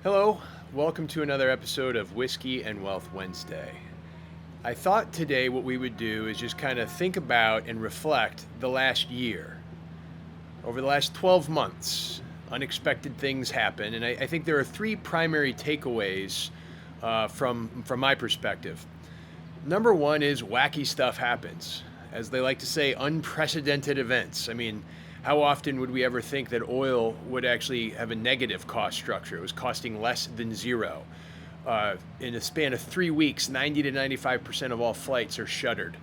Hello, welcome to another episode of Whiskey and Wealth Wednesday. I thought today what we would do is just kind of think about and reflect the last year. Over the last 12 months, unexpected things happen, and I think there are three primary takeaways from my perspective. Number one is wacky stuff happens. As they like to say, unprecedented events. I mean, how often would we ever think that oil would actually have a negative cost structure? It was costing less than zero. In a span of 3 weeks, 90 to 95% of all flights are shuttered.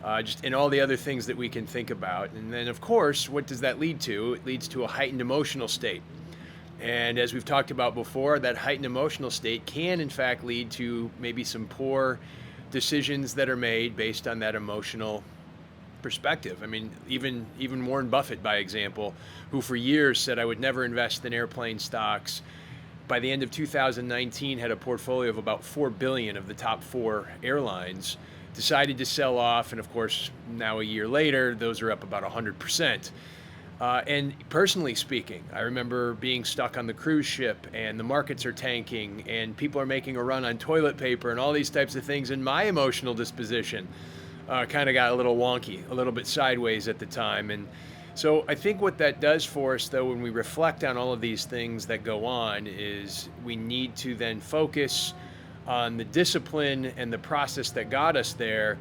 And all the other things that we can think about. And then, of course, what does that lead to? It leads to a heightened emotional state. And as we've talked about before, that heightened emotional state can, in fact, lead to maybe some poor decisions that are made based on that emotional perspective. I mean, even Warren Buffett, by example, who for years said I would never invest in airplane stocks, by the end of 2019 had a portfolio of about 4 billion of the top 4 airlines, decided to sell off, and of course now a year later those are up about 100%. And personally speaking, I remember being stuck on the cruise ship and the markets are tanking and people are making a run on toilet paper and all these types of things, and my emotional disposition kind of got a little wonky, a little bit sideways at the time. And so I think what that does for us, though, when we reflect on all of these things that go on, is we need to then focus on the discipline and the process that got us there,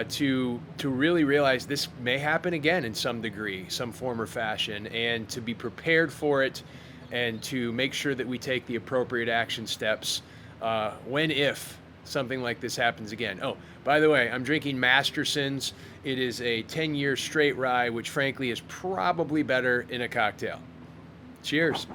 to really realize this may happen again in some degree, some form or fashion, and to be prepared for it and to make sure that we take the appropriate action steps if something like this happens again. Oh, by the way, I'm drinking Masterson's. It is a 10-year straight rye, which frankly is probably better in a cocktail. Cheers.